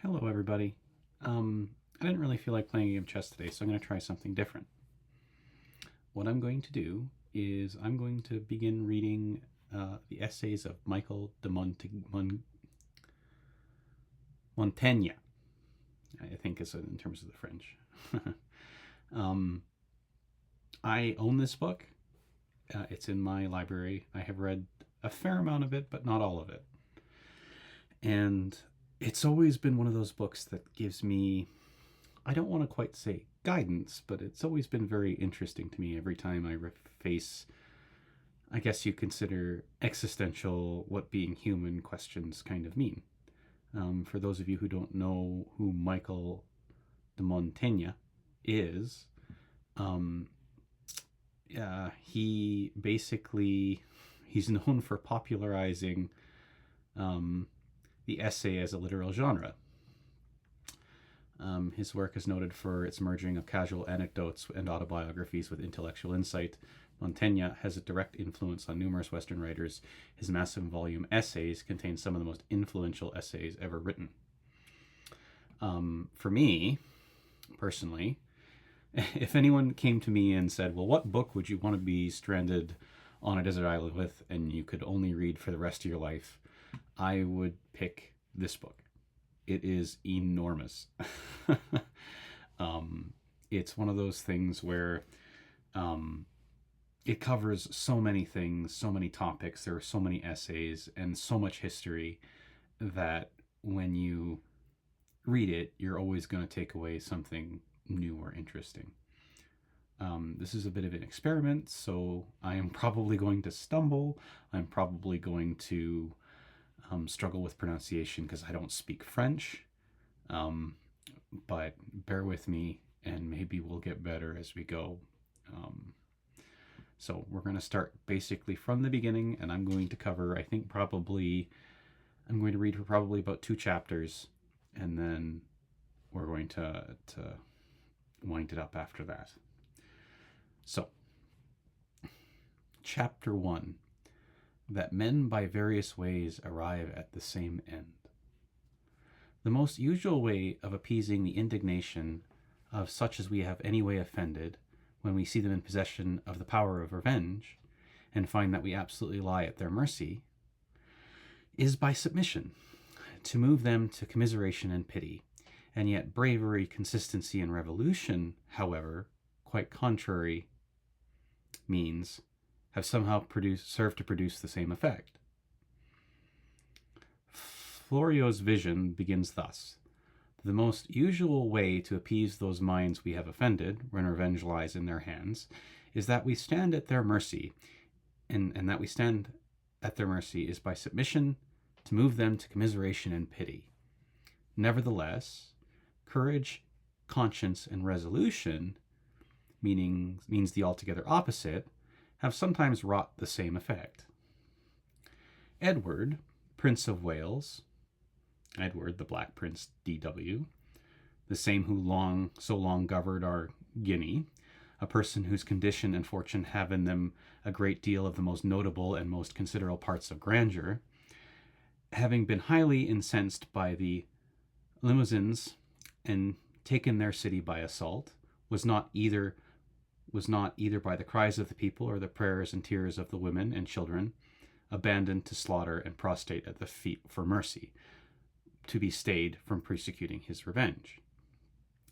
Hello, everybody. I didn't really feel like playing a game of chess today, so I'm going to try something different. What I'm going to do is I'm going to begin reading the essays of Michel de Montaigne, I think is in terms of the French. um, I own this book. It's in my library. I have read a fair amount of it, but not all of it. And it's always been one of those books that gives me, I don't want to quite say guidance, but it's always been very interesting to me every time I face, I guess you consider existential, what being human questions kind of mean. For those of you who don't know who Michel de Montaigne is, um, he basically he's known for popularizing um, the essay as a literal genre. His work is noted for its merging of casual anecdotes and autobiographies with intellectual insight. Montaigne has a direct influence on numerous Western writers. His massive volume Essays contain some of the most influential essays ever written. For me, personally, if anyone came to me and said, well, what book would you want to be stranded on a desert island with and you could only read for the rest of your life, I would pick this book. It is enormous. It's one of those things where it covers so many things, so many topics. There are so many essays and so much history that when you read it, you're always going to take away something new or interesting. This is a bit of an experiment, so I am probably going to stumble. I'm probably going to struggle with pronunciation because I don't speak French. But bear with me, and maybe we'll get better as we go. So we're going to start basically from the beginning, and I'm going to cover, I think I'm going to read for probably about 2 chapters, and then we're going to wind it up after that. So, Chapter 1, that men by various ways arrive at the same end. The most usual way of appeasing the indignation of such as we have any way offended, when we see them in possession of the power of revenge, and find that we absolutely lie at their mercy, is by submission, to move them to commiseration and pity. And yet bravery, consistency, and revolution, however, quite contrary means, have somehow served to produce the same effect. Florio's vision begins thus. The most usual way to appease those minds we have offended, when revenge lies in their hands, is that we stand at their mercy, and that we stand at their mercy is by submission, to move them to commiseration and pity. Nevertheless, courage, conscience, and resolution, means the altogether opposite, have sometimes wrought the same effect. Edward, Prince of Wales, Edward, the Black Prince D.W., the same who so long governed our Guinea, a person whose condition and fortune have in them a great deal of the most notable and most considerable parts of grandeur, having been highly incensed by the Limousins and taken their city by assault, was not either by the cries of the people or the prayers and tears of the women and children, abandoned to slaughter and prostrate at the feet for mercy, to be stayed from persecuting his revenge.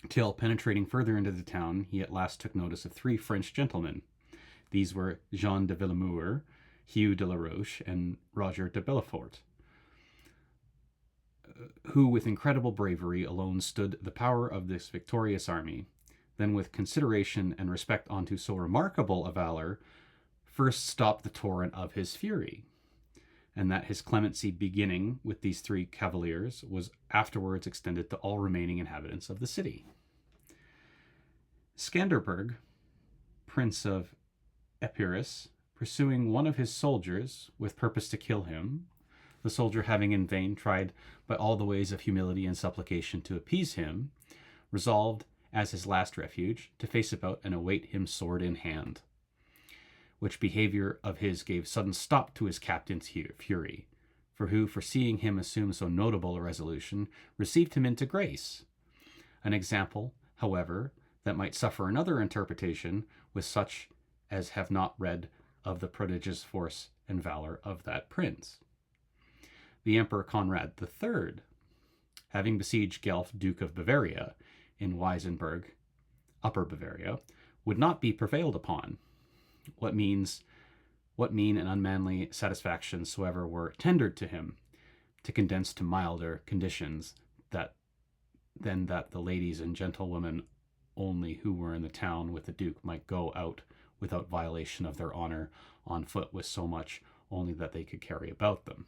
Till, penetrating further into the town, he at last took notice of 3 French gentlemen. These were Jean de Villemur, Hugh de la Roche, and Roger de Belfort, who with incredible bravery alone stood the power of this victorious army. Then with consideration and respect unto so remarkable a valor, first stopped the torrent of his fury, and that his clemency beginning with these 3 cavaliers was afterwards extended to all remaining inhabitants of the city. Scanderbeg, Prince of Epirus, pursuing one of his soldiers with purpose to kill him, the soldier having in vain tried by all the ways of humility and supplication to appease him, resolved, as his last refuge, to face about and await him sword in hand. Which behavior of his gave sudden stop to his captain's fury, for who, foreseeing him assume so notable a resolution, received him into grace. An example, however, that might suffer another interpretation with such as have not read of the prodigious force and valor of that prince. The Emperor Conrad III, having besieged Gelf, Duke of Bavaria, in Weisenberg, Upper Bavaria, would not be prevailed upon. What mean and unmanly satisfactions soever were tendered to him, to condense to milder conditions than that the ladies and gentlewomen only who were in the town with the Duke might go out without violation of their honor on foot with so much only that they could carry about them.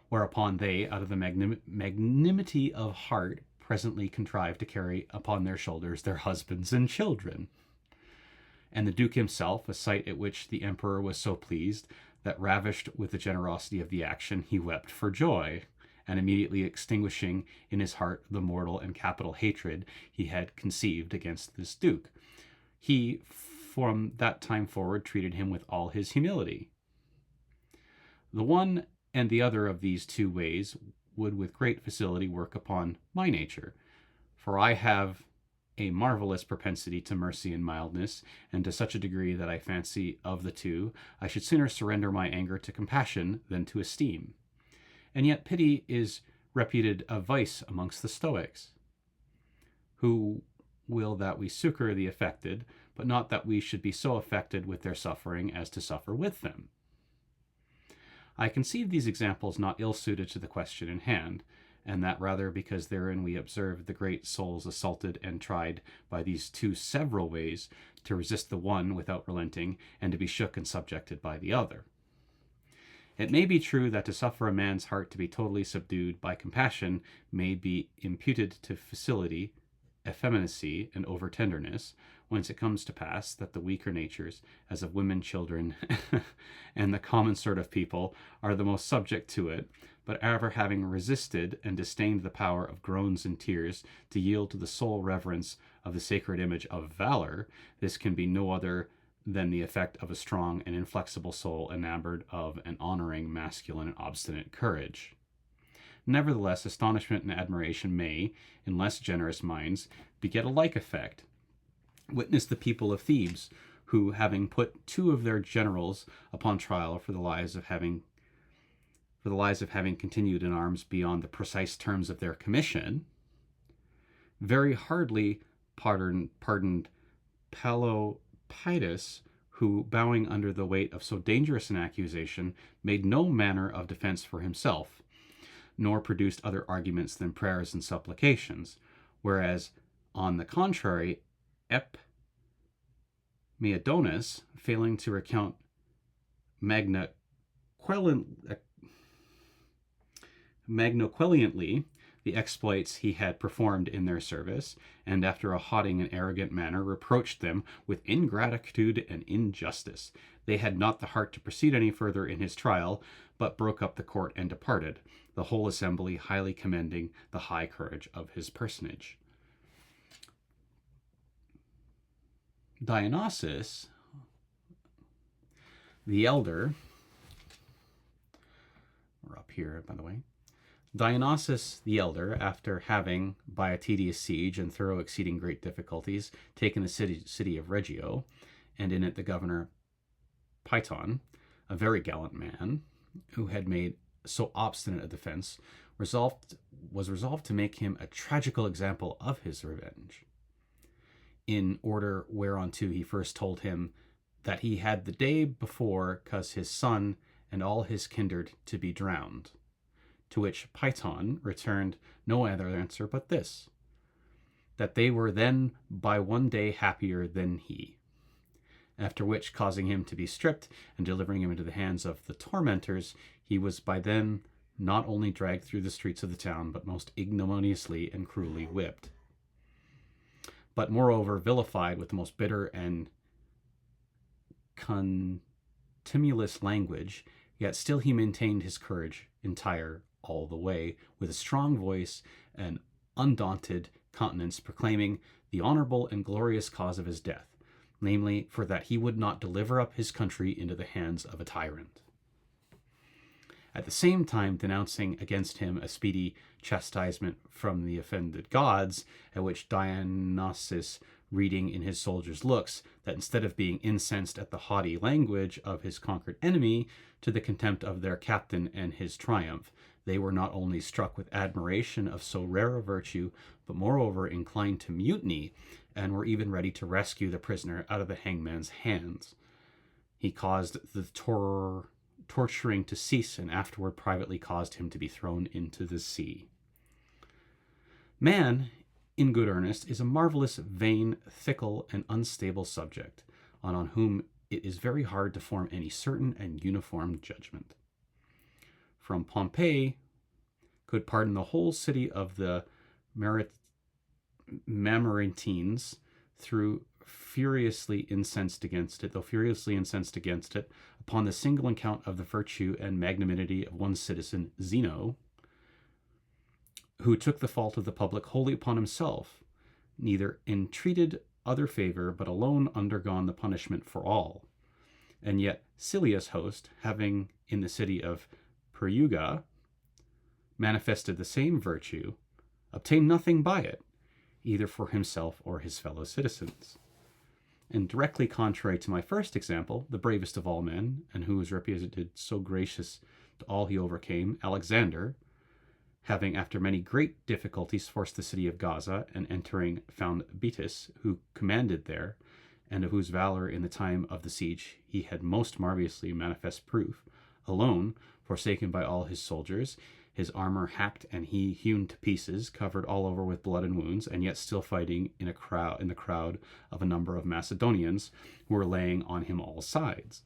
Whereupon they, out of the magnanimity of heart, presently contrived to carry upon their shoulders their husbands and children. And the Duke himself, a sight at which the Emperor was so pleased, that ravished with the generosity of the action, he wept for joy, and immediately extinguishing in his heart the mortal and capital hatred he had conceived against this Duke, he from that time forward treated him with all his humility. The one and the other of these two ways would with great facility work upon my nature, for I have a marvelous propensity to mercy and mildness, and to such a degree that I fancy of the two I should sooner surrender my anger to compassion than to esteem. And yet pity is reputed a vice amongst the Stoics, who will that we succor the affected, but not that we should be so affected with their suffering as to suffer with them. I conceive these examples not ill-suited to the question in hand, and that rather because therein we observe the great souls assaulted and tried by these two several ways to resist the one without relenting, and to be shook and subjected by the other. It may be true that to suffer a man's heart to be totally subdued by compassion may be imputed to facility, effeminacy, and over-tenderness, whence it comes to pass that the weaker natures, as of women, children, and the common sort of people, are the most subject to it, but ever having resisted and disdained the power of groans and tears to yield to the sole reverence of the sacred image of valor, this can be no other than the effect of a strong and inflexible soul enamored of and honoring masculine and obstinate courage. Nevertheless, astonishment and admiration may, in less generous minds, beget a like effect. Witness the people of Thebes, who, having put two of their generals upon trial for the lies of having continued in arms beyond the precise terms of their commission, very hardly pardoned Pelopidas, who, bowing under the weight of so dangerous an accusation, made no manner of defense for himself, nor produced other arguments than prayers and supplications, whereas, on the contrary, Meadonis, failing to recount magnoqueliently the exploits he had performed in their service, and after a haughty and arrogant manner reproached them with ingratitude and injustice. They had not the heart to proceed any further in his trial, but broke up the court and departed, the whole assembly highly commending the high courage of his personage. Dionysius the elder, we're up here, by the way, Dionysius the elder, after having, by a tedious siege and thorough exceeding great difficulties, taken the city of Reggio, and in it the governor Python, a very gallant man, who had made so obstinate a defense, was resolved to make him a tragical example of his revenge, in order whereunto he first told him that he had the day before caused his son and all his kindred to be drowned. To which Python returned no other answer but this, that they were then by one day happier than he. After which, causing him to be stripped and delivering him into the hands of the tormentors, he was by then not only dragged through the streets of the town, but most ignominiously and cruelly whipped, but moreover vilified with the most bitter and contumelious language. Yet still he maintained his courage entire all the way, with a strong voice and undaunted countenance, proclaiming the honorable and glorious cause of his death, namely, for that he would not deliver up his country into the hands of a tyrant. at the same time denouncing against him a speedy chastisement from the offended gods, at which Dionysus, reading in his soldiers' looks that instead of being incensed at the haughty language of his conquered enemy, to the contempt of their captain and his triumph, they were not only struck with admiration of so rare a virtue, but moreover inclined to mutiny, and were even ready to rescue the prisoner out of the hangman's hands. He caused the torturing to cease, and afterward privately caused him to be thrown into the sea. Man, in good earnest, is a marvelous, vain, fickle, and unstable subject, on whom it is very hard to form any certain and uniform judgment. From Pompey could pardon the whole city of the Mamertines, though furiously incensed against it, upon the single account of the virtue and magnanimity of one citizen, Zeno, who took the fault of the public wholly upon himself, neither entreated other favor, but alone undergone the punishment for all. And yet Silius' host, having in the city of Perugia manifested the same virtue, obtained nothing by it, either for himself or his fellow citizens. And directly contrary to my first example, the bravest of all men, and who was reputed so gracious to all he overcame, Alexander, having after many great difficulties forced the city of Gaza, and entering found Betis, who commanded there, and of whose valor in the time of the siege he had most marvellously manifest proof, alone, forsaken by all his soldiers, his armor hacked and he hewn to pieces, covered all over with blood and wounds, and yet still fighting in the crowd of a number of Macedonians who were laying on him all sides.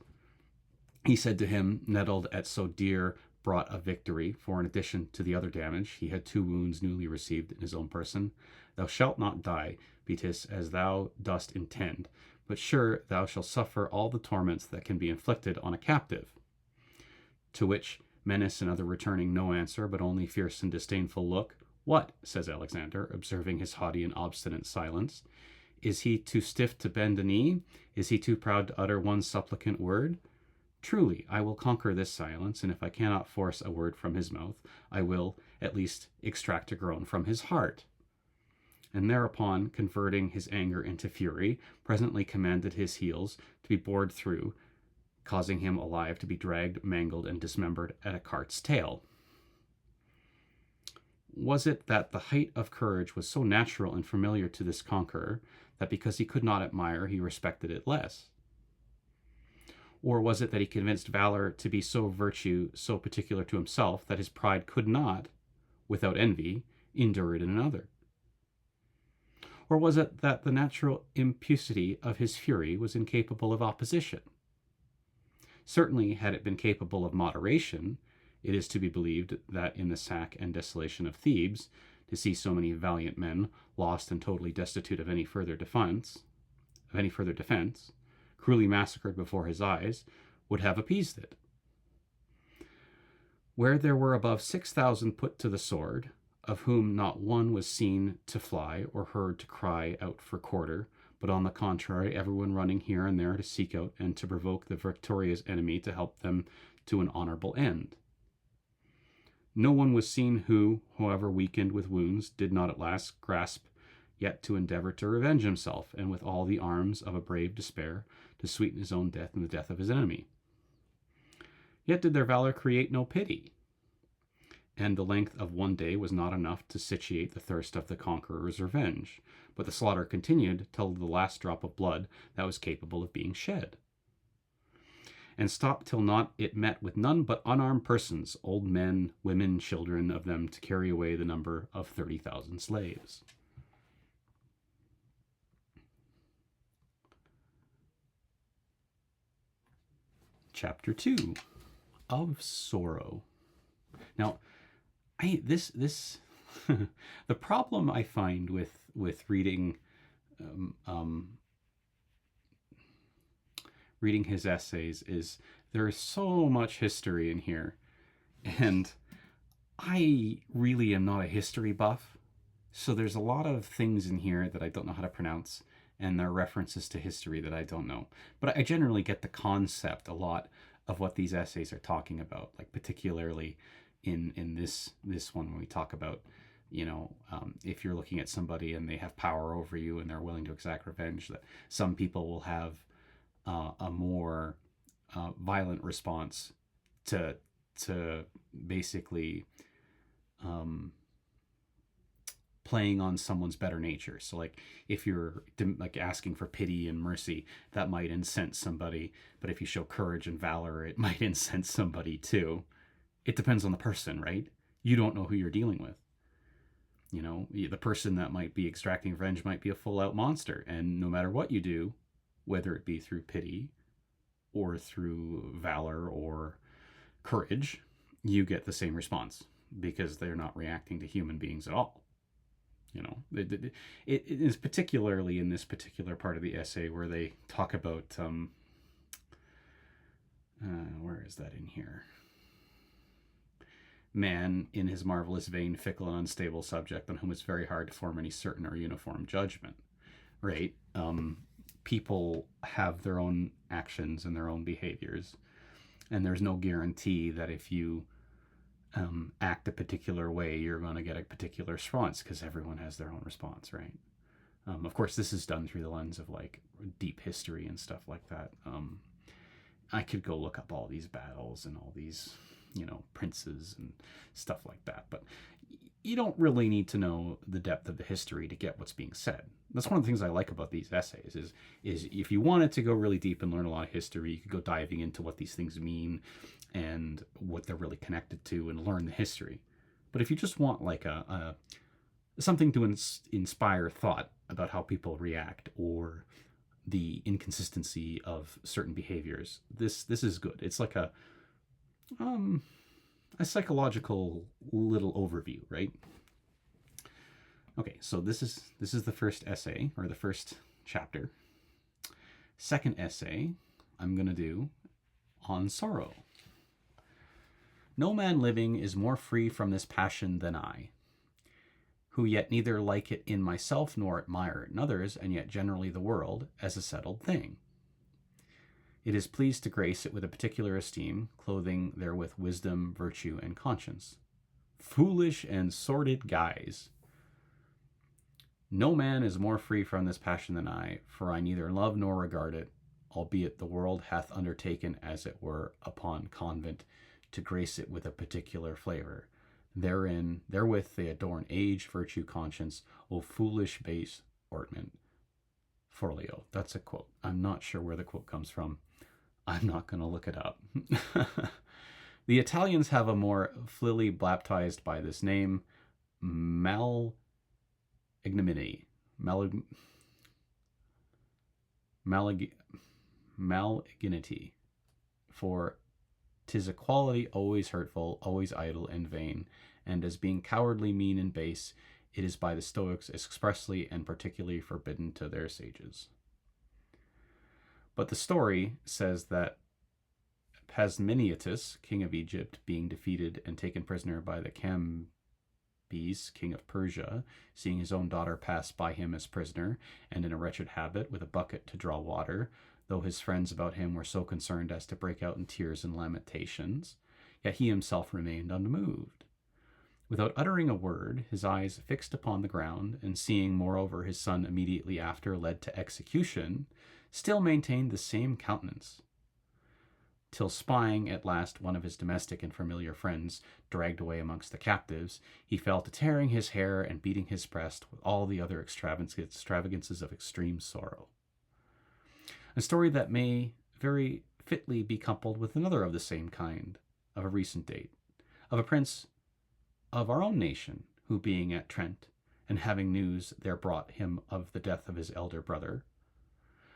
He said to him, nettled at so dear brought a victory, for in addition to the other damage, he had 2 wounds newly received in his own person, "Thou shalt not die, Betis, as thou dost intend, but sure thou shalt suffer all the torments that can be inflicted on a captive." To which Menace and other returning no answer, but only fierce and disdainful look. "What," says Alexander, observing his haughty and obstinate silence, "is he too stiff to bend a knee? Is he too proud to utter one supplicant word? Truly, I will conquer this silence, and if I cannot force a word from his mouth, I will, at least, extract a groan from his heart." And thereupon, converting his anger into fury, presently commanded his heels to be bored through, causing him alive to be dragged, mangled, and dismembered at a cart's tail. Was it that the height of courage was so natural and familiar to this conqueror, that because he could not admire, he respected it less? Or was it that he convinced valor to be so virtue so particular to himself, that his pride could not, without envy, endure it in another? Or was it that the natural impetuosity of his fury was incapable of opposition? Certainly, had it been capable of moderation, it is to be believed that in the sack and desolation of Thebes, to see so many valiant men lost and totally destitute of any further defense, cruelly massacred before his eyes, would have appeased it. Where there were above 6,000 put to the sword, of whom not one was seen to fly or heard to cry out for quarter, but on the contrary, everyone running here and there to seek out and to provoke the victorious enemy to help them to an honorable end. No one was seen who, however weakened with wounds, did not at last grasp yet to endeavor to revenge himself, and with all the arms of a brave despair, to sweeten his own death and the death of his enemy. Yet did their valor create no pity, and the length of one day was not enough to satiate the thirst of the conqueror's revenge, but the slaughter continued till the last drop of blood that was capable of being shed, and stopped till not it met with none but unarmed persons, old men, women, children of them, to carry away the number of 30,000 slaves. Chapter 2 of Sorrow. Now, the problem I find with reading reading his essays is there is so much history in here, and I really am not a history buff, so there's a lot of things in here that I don't know how to pronounce, and there are references to history that I don't know. But I generally get the concept a lot of what these essays are talking about, like particularly in this one when we talk about, if you're looking at somebody and they have power over you and they're willing to exact revenge, that some people will have a more violent response to basically playing on someone's better nature. So like if you're like asking for pity and mercy, that might incense somebody, but if you show courage and valor, it might incense somebody too. It depends on the person, right? You don't know who you're dealing with. The person that might be extracting revenge might be a full-out monster, and no matter what you do, whether it be through pity or through valor or courage, you get the same response because they're not reacting to human beings at all. It is particularly in this particular part of the essay where they talk about, where is that in here? Man, in his marvelous vain, fickle, and unstable subject, on whom it's very hard to form any certain or uniform judgment, right? People have their own actions and their own behaviors, and there's no guarantee that if you act a particular way, you're going to get a particular response, because everyone has their own response, right? Of course, this is done through the lens of like deep history and stuff like that. I could go look up all these battles and all these, princes and stuff like that, but you don't really need to know the depth of the history to get what's being said. That's one of the things I like about these essays is if you wanted to go really deep and learn a lot of history, you could go diving into what these things mean and what they're really connected to and learn the history. But if you just want like a something to inspire thought about how people react or the inconsistency of certain behaviors, this is good. It's like a psychological little overview, right? Okay, so this is the first essay, or the first chapter. Second essay I'm going to do on sorrow. No man living is more free from this passion than I, who yet neither like it in myself nor admire it in others, and yet generally the world, as a settled thing. It is pleased to grace it with a particular esteem, clothing therewith wisdom, virtue, and conscience. Foolish and sordid guise! No man is more free from this passion than I, for I neither love nor regard it, albeit the world hath undertaken, as it were, upon convent, to grace it with a particular flavor. Therewith they adorn age, virtue, conscience, O foolish base ornament. Forleo. That's a quote. I'm not sure where the quote comes from. I'm not going to look it up. The Italians have a more flilly baptized by this name, malignity. Malignity. For 'tis a quality always hurtful, always idle and vain, and as being cowardly, mean, and base, it is by the Stoics expressly and particularly forbidden to their sages. But the story says that Pasminiatus, king of Egypt, being defeated and taken prisoner by the Cambyses, king of Persia, seeing his own daughter pass by him as prisoner, and in a wretched habit, with a bucket to draw water, though his friends about him were so concerned as to break out in tears and lamentations, yet he himself remained unmoved. Without uttering a word, his eyes fixed upon the ground, and seeing, moreover, his son immediately after led to execution, still maintained the same countenance, till spying at last one of his domestic and familiar friends dragged away amongst the captives, he fell to tearing his hair and beating his breast with all the other extravagances of extreme sorrow. A story that may very fitly be coupled with another of the same kind, of a recent date, of a prince of our own nation, who being at Trent, and having news there brought him of the death of his elder brother,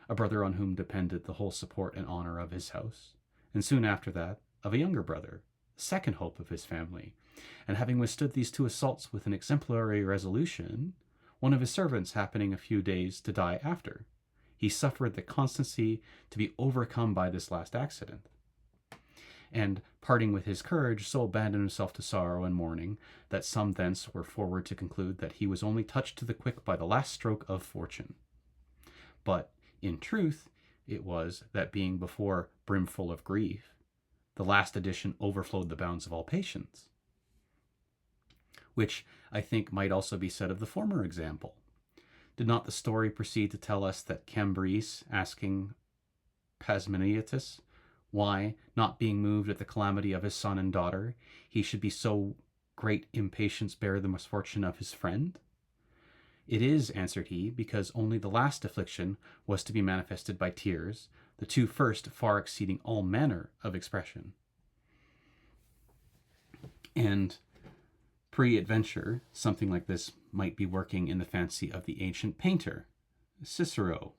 a brother on whom depended the whole support and honor of his house, and soon after that, of a younger brother, the second hope of his family, and having withstood these two assaults with an exemplary resolution, one of his servants happening a few days to die after, he suffered the constancy to be overcome by this last accident, and, parting with his courage, so abandoned himself to sorrow and mourning, that some thence were forward to conclude that he was only touched to the quick by the last stroke of fortune. But, in truth, it was that being before brimful of grief, the last edition overflowed the bounds of all patience. Which I think might also be said of the former example. Did not the story proceed to tell us that Cambrys, asking Pasmaniatus why, not being moved at the calamity of his son and daughter, he should be so great impatience bear the misfortune of his friend? It is, answered he, because only the last affliction was to be manifested by tears, the two first far exceeding all manner of expression. And pre-adventure, something like this might be working in the fancy of the ancient painter, Cicero,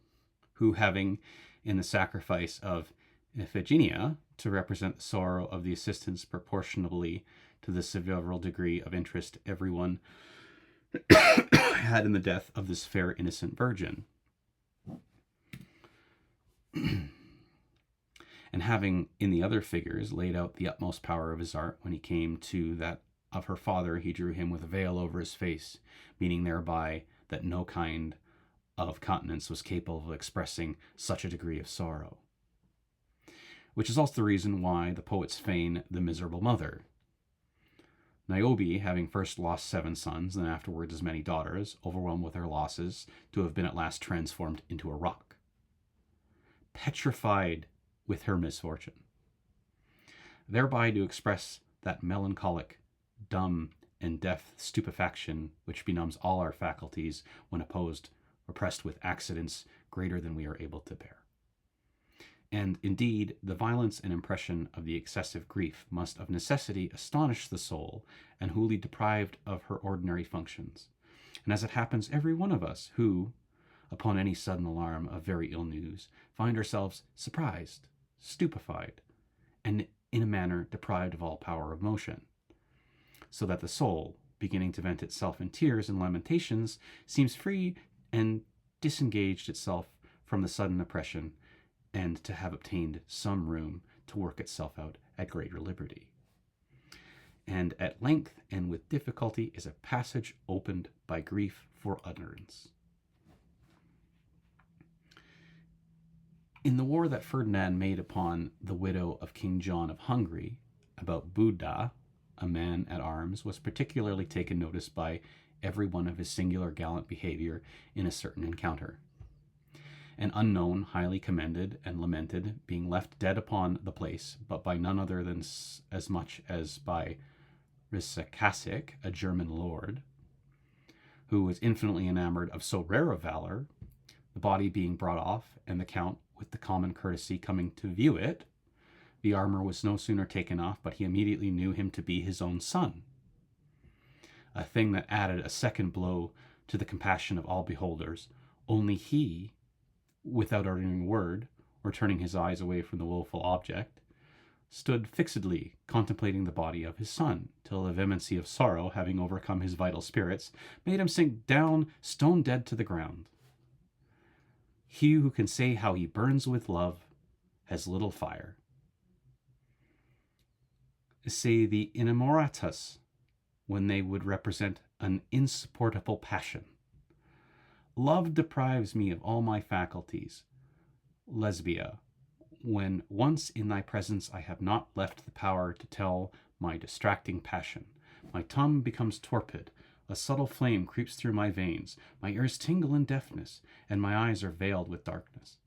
who, having, in the sacrifice of Iphigenia, to represent the sorrow of the assistants proportionably to the several degree of interest everyone had in the death of this fair innocent virgin. And having in the other figures laid out the utmost power of his art, when he came to that of her father, he drew him with a veil over his face, meaning thereby that no kind of countenance was capable of expressing such a degree of sorrow. Which is also the reason why the poets feign the miserable mother. Niobe, having first lost 7 sons, and afterwards as many daughters, overwhelmed with her losses, to have been at last transformed into a rock, petrified with her misfortune, thereby to express that melancholic, dumb, and deaf stupefaction which benumbs all our faculties when oppressed with accidents greater than we are able to bear. And indeed, the violence and impression of the excessive grief must of necessity astonish the soul, and wholly deprived of her ordinary functions. And as it happens, every one of us who, upon any sudden alarm of very ill news, find ourselves surprised, stupefied, and in a manner deprived of all power of motion, so that the soul, beginning to vent itself in tears and lamentations, seems free and disengaged itself from the sudden oppression, and to have obtained some room to work itself out at greater liberty. And at length and with difficulty is a passage opened by grief for utterance. In the war that Ferdinand made upon the widow of King John of Hungary, about Buda, a man at arms, was particularly taken notice by every one of his singular gallant behavior in a certain encounter. An unknown, highly commended and lamented, being left dead upon the place, but by none other than as much as by Risakasik, a German lord, who was infinitely enamored of so rare a valor, the body being brought off, and the count, with the common courtesy, coming to view it, the armor was no sooner taken off, but he immediately knew him to be his own son, a thing that added a second blow to the compassion of all beholders. Only he, without uttering a word, or turning his eyes away from the woeful object, stood fixedly contemplating the body of his son, till the vehemency of sorrow, having overcome his vital spirits, made him sink down stone dead to the ground. He who can say how he burns with love has little fire. Say the inamoratas, when they would represent an insupportable passion. Love deprives me of all my faculties. Lesbia, when once in thy presence I have not left the power to tell my distracting passion. My tongue becomes torpid, a subtle flame creeps through my veins, my ears tingle in deafness, and my eyes are veiled with darkness.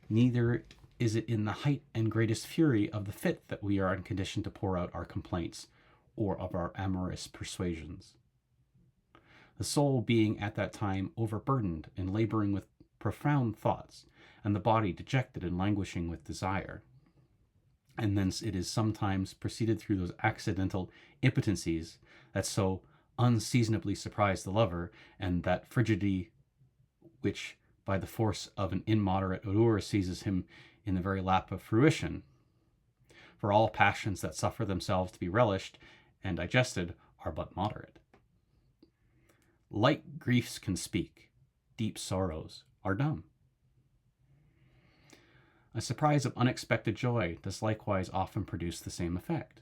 Neither is it in the height and greatest fury of the fit that we are in condition to pour out our complaints, or of our amorous persuasions. The soul being at that time overburdened and laboring with profound thoughts, and the body dejected and languishing with desire. And thence it is sometimes proceeded through those accidental impotencies that so unseasonably surprise the lover, and that frigidity which by the force of an immoderate allure seizes him in the very lap of fruition. For all passions that suffer themselves to be relished and digested are but moderate. Light griefs can speak, deep sorrows are dumb. A surprise of unexpected joy does likewise often produce the same effect.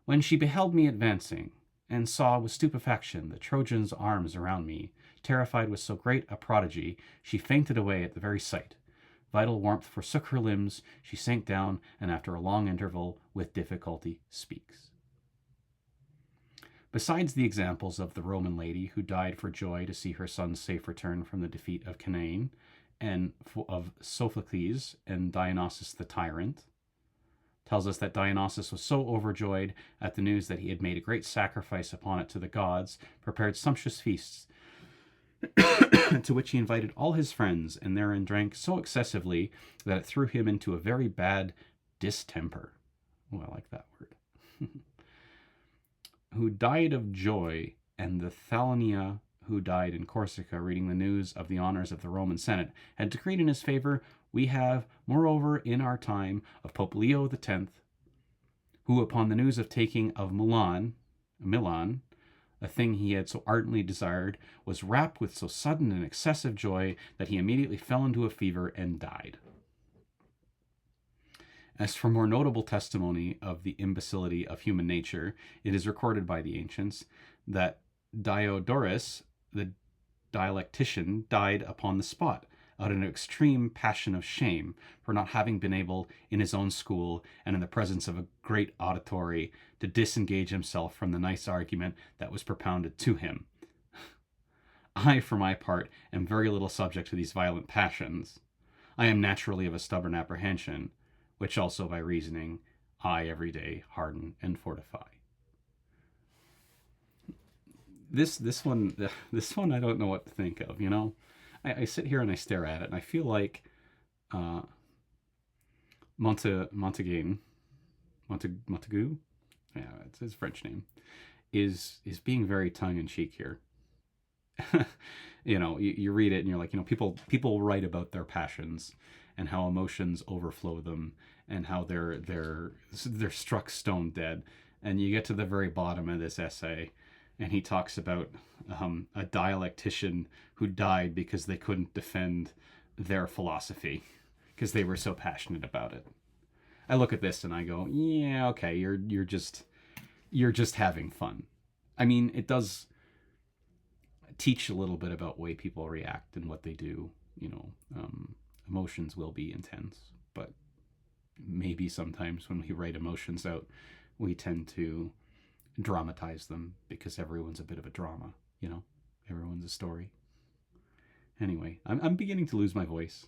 When she beheld me advancing, and saw with stupefaction the Trojan's arms around me, terrified with so great a prodigy, she fainted away at the very sight, Vital warmth forsook her limbs. She sank down, and after a long interval, with difficulty, speaks. Besides the examples of the Roman lady who died for joy to see her son's safe return from the defeat of Canaan, and of Sophocles and Dionysus the tyrant, tells us that Dionysus was so overjoyed at the news that he had made a great sacrifice upon it to the gods, prepared sumptuous feasts, to which he invited all his friends, and therein drank so excessively that it threw him into a very bad distemper. Oh, I like that word. Who died of joy, and the Thalinia, who died in Corsica, reading the news of the honors of the Roman Senate, had decreed in his favor. We have, moreover, in our time, of Pope Leo X, who, upon the news of taking of Milan, a thing he had so ardently desired, was rapt with so sudden and excessive joy that he immediately fell into a fever and died. As for more notable testimony of the imbecility of human nature, it is recorded by the ancients that Diodorus, the dialectician, died upon the spot, out of an extreme passion of shame for not having been able, in his own school and in the presence of a great auditory, to disengage himself from the nice argument that was propounded to him. I, for my part, am very little subject to these violent passions. I am naturally of a stubborn apprehension, which also by reasoning I every day harden and fortify. This one I don't know what to think of, you know? I sit here and I stare at it, and I feel like Montaigne, yeah, it's his French name, is being very tongue-in-cheek here. You know, you read it and you're like, you know, people write about their passions and how emotions overflow them and how they're struck stone dead. And you get to the very bottom of this essay, and he talks about a dialectician who died because they couldn't defend their philosophy because they were so passionate about it. I look at this and I go, yeah, okay, you're just having fun. I mean, it does teach a little bit about the way people react and what they do. You know, emotions will be intense, but maybe sometimes when we write emotions out, we tend to dramatize them because everyone's a bit of a drama, you know? Everyone's a story. Anyway, I'm beginning to lose my voice.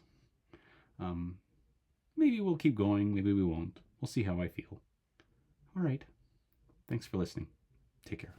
Maybe we'll keep going, maybe we won't. We'll see how I feel. All right. Thanks for listening. Take care.